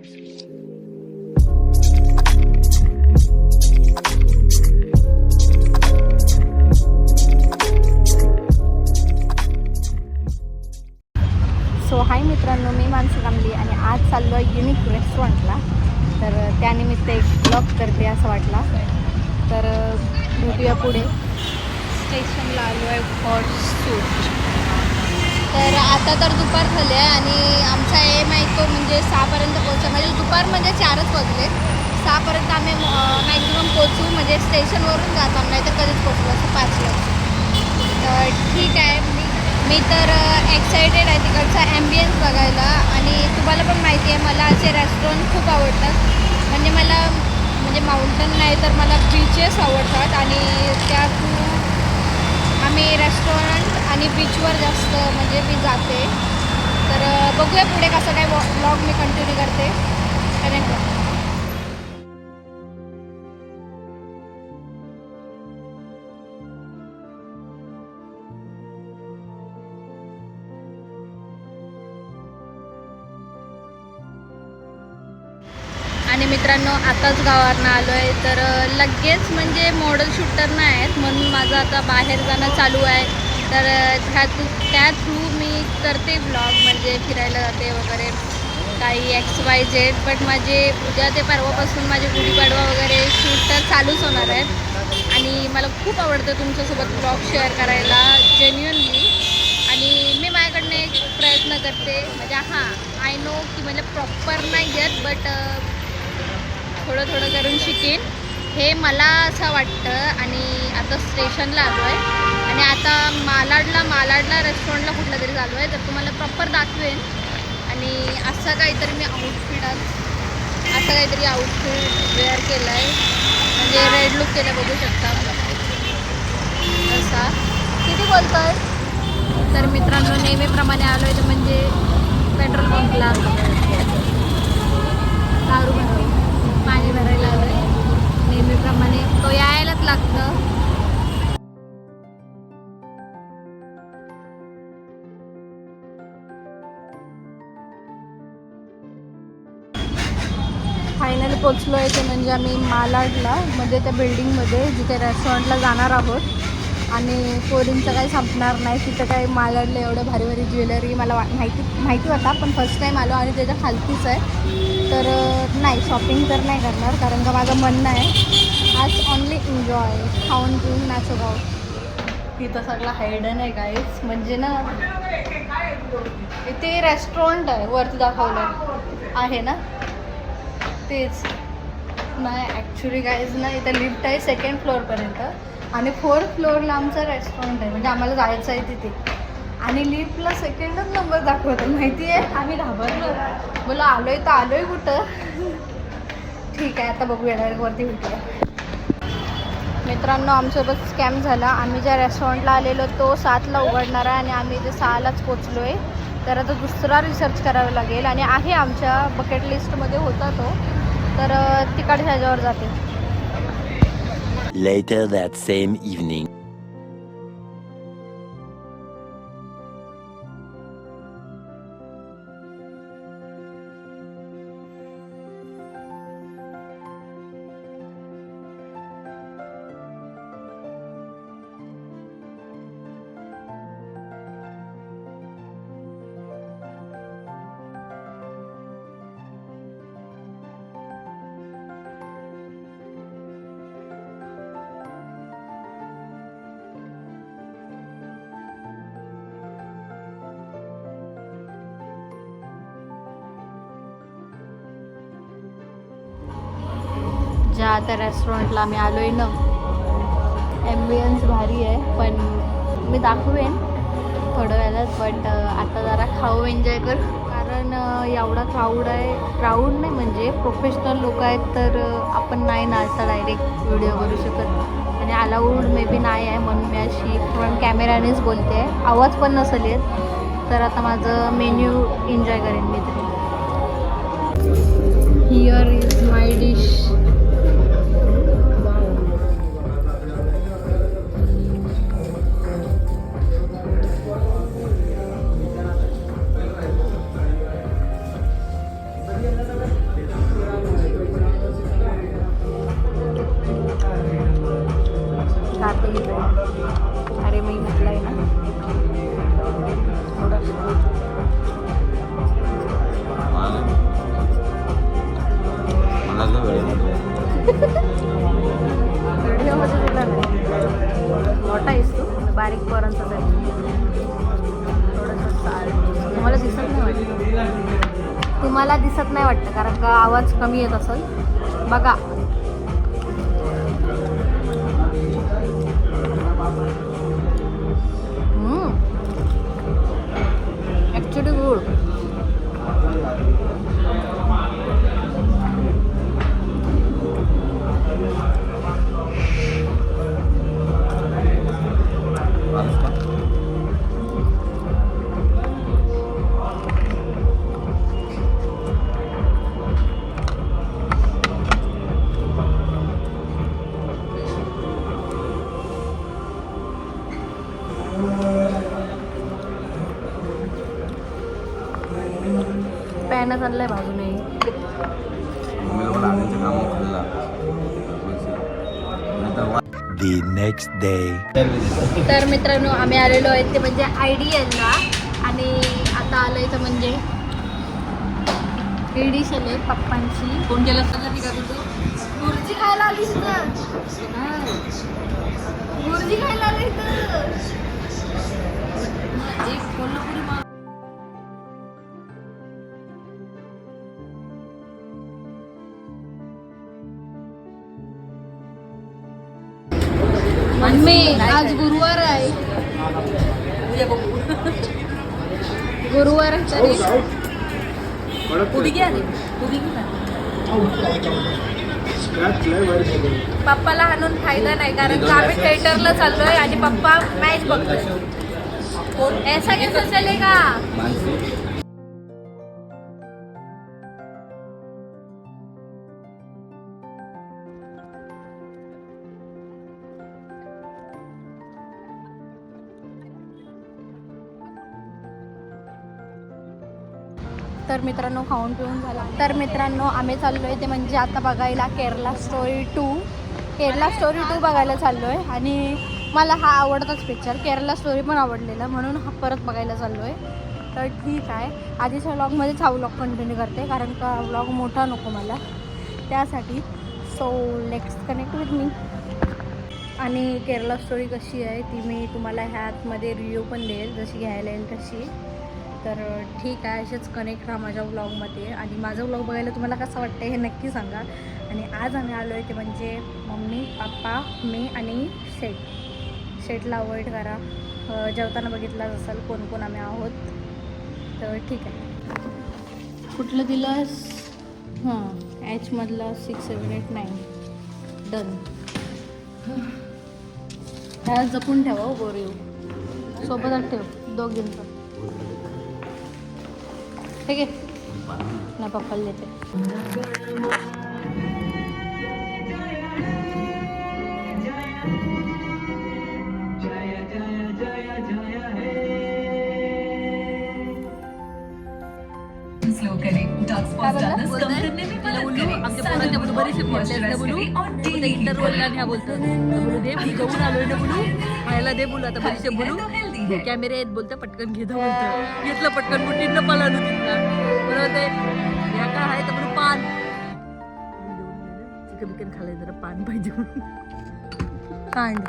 So हाय मित्रांनो, मी मानसी कांबली आणि आज चाललो आहे युनिक रेस्टॉरंटला. तर त्यानिमित्त एक ब्लॉग करते असं वाटला. तर भेटूया पुढे. स्टेशनला आलो आहे हॉर्सूट. तर आता तर दुपार झाली आहे आणि आमचा एम आहे तो म्हणजे 6पर्यंत पोहोचा. म्हणजे दुपार म्हणजे 4च वाजले. 6पर्यंत आम्ही मॅक्झिमम पोहोचू. म्हणजे स्टेशनवरून जातो, नाही तर कधीच पोहोचलो असं 5ला. तर ठीक आहे. मी तर एक्सायटेड आहे तिकडचा ॲम्बियन्स बघायला. आणि तुम्हाला पण माहिती आहे मला असे रेस्टॉरंट खूप आवडतात. म्हणजे मला म्हणजे माउंटन नाही तर मला बीचेस आवडतात आणि त्या थ्रू आम्ही रेस्टॉरंट आणि बीचवर जास्त म्हणजे मी जाते. तर बघूया पुढे कसं काय व्लॉग मी कंटिन्यू करते. कनेक्ट. आणि मित्रांनो, आताच गावावरनं आलो आहे. तर लगेच म्हणजे मॉडेल शूटर नाही आहेत म्हणून माझं आता बाहेर जाणं चालू आहे. तर त्या थ्रू मी करते व्लॉग, म्हणजे फिरायला जाते वगैरे काही XYZ. बट माझे उद्या ते परवापासून माझे गुढीपाडवा वगैरे शूट तर चालूच होणार आहेत. आणि मला खूप आवडतं तुमच्यासोबत व्लॉग शेअर करायला जेन्युअनली. आणि मी माझ्याकडनं एक प्रयत्न करते. म्हणजे आय नो की म्हणजे प्रॉपर नाही येत, बट थोडं थोडं करून शिकेन हे मला असं वाटतं. आणि आता स्टेशनला आलो आहे आणि आता मालाडला रेस्टॉरंटला कुठलं तरी चालू आहे. तर तुम्हाला प्रॉपर दाखवेन. आणि असं काहीतरी मी आउटफिट वेअर केलं आहे. म्हणजे रेड लुक केलं, बघू शकता असा. किती बोलतो आहे. तर मित्रांनो, नेहमीप्रमाणे आलो आहे तर म्हणजे पेट्रोल पंपला दारू पाणी भरायला आलो आहे. नेहमीप्रमाणे तो यायलाच लागतं. फायनली पोचलो आहे ते म्हणजे आम्ही मालाडला, म्हणजे त्या बिल्डिंगमध्ये जिथे रेस्टॉरंटला जाणार आहोत. आणि पोरींचं काही संपणार नाही तिथं. काही मालाडला एवढं भारी भारी ज्वेलरी मला माहिती होता, पण फर्स्ट टाईम आलो आणि त्याच्या खालतीच आहे. तर नाही, शॉपिंग तर नाही करणार, कारण का माझं म्हणणं आहे आज ऑनली एन्जॉय, खाऊन पिऊन नाचो गाव. तिथं सगळं हायडन आहे गाईज. म्हणजे ना इथे रेस्टॉरंट आहे, वरती दाखवलं आहे ना तेच नाही. ॲक्च्युली गाईज ना इथं लिफ्ट आहे 2nd फ्लोअरपर्यंत आणि 4th फ्लोअरला आमचं रेस्टॉरंट आहे. म्हणजे आम्हाला जायचं आहे तिथे. आणि लिफ्टला 2ndच नंबर दाखवतो, माहिती आहे. आम्ही घाबरलो, बोला आलो आहे तर आलो आहे कुठं. ठीक आहे, आता बघूया, डायरेक्ट वरती भेटूया. मित्रांनो, आमच्यासोबत स्कॅम झाला. आम्ही ज्या रेस्टॉरंटला आलेलो तो 7ला उघडणार आहे आणि आम्ही इथे 6लाच पोचलो आहे. तर आता दुसरा रिसर्च करावा लागेल. आणि आहे आमच्या बकेट लिस्टमध्ये होता तो, तर तिकडच्या ह्याच्यावर जाते. Later that same evening. ज्या त्या रेस्टॉरंटला आम्ही आलो आहे ना, ॲम्बियन्स भारी आहे. पण मी दाखवेन थोड्या वेळात. बट आता जरा खाऊ एन्जॉय करू, कारण एवढा क्राऊड आहे. क्राऊड नाही म्हणजे प्रोफेशनल लोक आहेत, तर आपण नाही ना असं डायरेक्ट व्हिडिओ करू शकत. आणि अलाउड मे बी नाही आहे, म्हणून मी अशी फ्रंट कॅमेरानेच बोलते आहे. आवाज पण नसेल येत. तर आता माझं मेन्यू एन्जॉय करेन मी तरी. Here is my dish. तुम्हाला दिसत नाही वाटतं कारण का आवाज कमी येत असेल. बघा ॲक्च्युली गुड. पॅनच आणलाय बाजूने. The next day. तर मित्रांनो आम्ही आलेलो आहेत ते म्हणजे आयडियलला आणि आता आलं इथं म्हणजे एडिशन आहे पप्पांची. फोन केला असता का तू? गुरुजी खायला आली इथं. गुरुजी खायला आली इथं. एक कोल्हापुरी मा मम्मी आज गुरुवार आहे. उद्या बघू. गुरुवार तरी उदी घ्या रे. उदी घ्या. पप्पाला आणून फायदा नाही कारण का आम्ही थिएटरला चाललोय आणि पप्पा मॅच बघतोय. ऐसा कैसा चलेगा. तर मित्रांनो खाऊन पिऊन झाला. तर मित्रांनो आम्ही चाललो आहे ते म्हणजे आता बघायला केरला स्टोरी 2. केरला स्टोरी 2 बघायला चाललो आहे आणि मला हा आवडताच पिक्चर. केरला स्टोरी पण आवडलेला म्हणून हा परत बघायला चाललो आहे. तर ठीक आहे आधीच्या व्लॉगमध्येच हा व्लॉग कंटिन्यू करते कारण का व्लॉग मोठा नको मला त्यासाठी. So let's connect with me. आणि केरला स्टोरी कशी आहे ती मी तुम्हाला ह्यातमध्ये रिव्ह्यू पण देईल जशी घ्यायला येईल तशी. तर ठीक आहे असेच कनेक्ट राहा माझ्या व्लॉगमध्ये आणि माझं व्लॉग बघायला तुम्हाला कसं वाटतं हे नक्की सांगा. आणि आज आम्ही आलो आहे ते म्हणजे मम्मी पप्पा मी आणि शेटला अवॉइड करा. जेवताना बघितलाच असेल कोण कोण आम्ही आहोत. तर ठीक आहे कुठलं दिलंस. Hमधला 6 7 8 9 डन. ह्या जपून ठेवा गोरीव सोबतच ठेव दोघींचं. ठीक आहे ना पप्पाला देते. इंटरव्ह्यूला ह्या बोलतात बोलू दे जाऊन आलोय ना बोलू खायला दे बोलू आता बरीचसे बोलू कॅमेरे आहेत बोलतं पटकन घेतं बोलतं घेतलं पटकन मुठींना पळालं तिथं बरोबर ते या काय आहे तर म्हणून पान चिकन बिकन खाल्लंय जरा पान पाहिजे कांड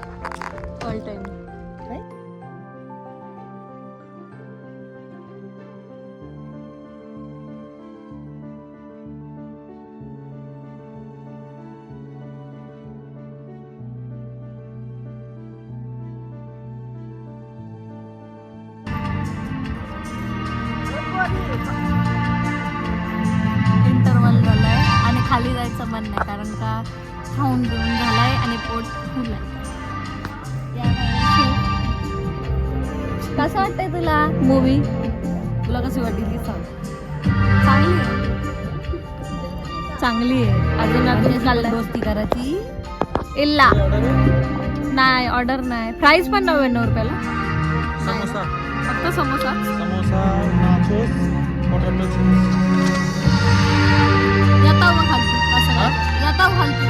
ऑल टाईम. इंटरवल झालाय आणि खाली जायचं मन नाही कारण का खाऊन पिऊन झालाय आणि पोट फुल आहे. कसं वाटतंय तुला मूवी. तुला कशी वाटली सांग. चांगली आहे. अजून अजून चाललंय दोस्ती करायची इल्ला नाही ऑर्डर नाही. प्राईस पण 99 रुपयाला. समोसा फक्त समोसा नाचोस पोटॅटो चिप्स. येता मग खालती असं येता खालती.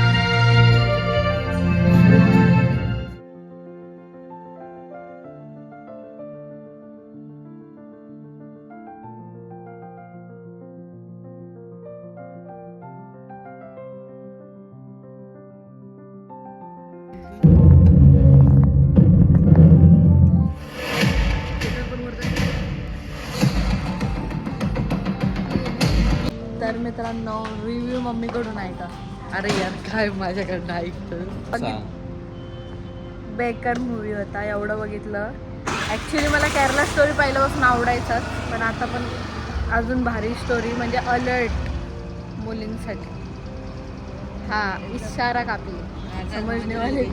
तर मित्रांनो रिव्ह्यू मम्मीकडून ऐका. अरे यार काय माझ्याकडनं ऐकतं. बेकार मूवी होता, एवढं बघितलं. ॲक्च्युली मला केरला स्टोरी पहिल्यापासून आवडायचाच, पण आता पण अजून भारी स्टोरी म्हणजे अलर्ट मुलींसाठी. हा इशारा कापली समजणे वाले.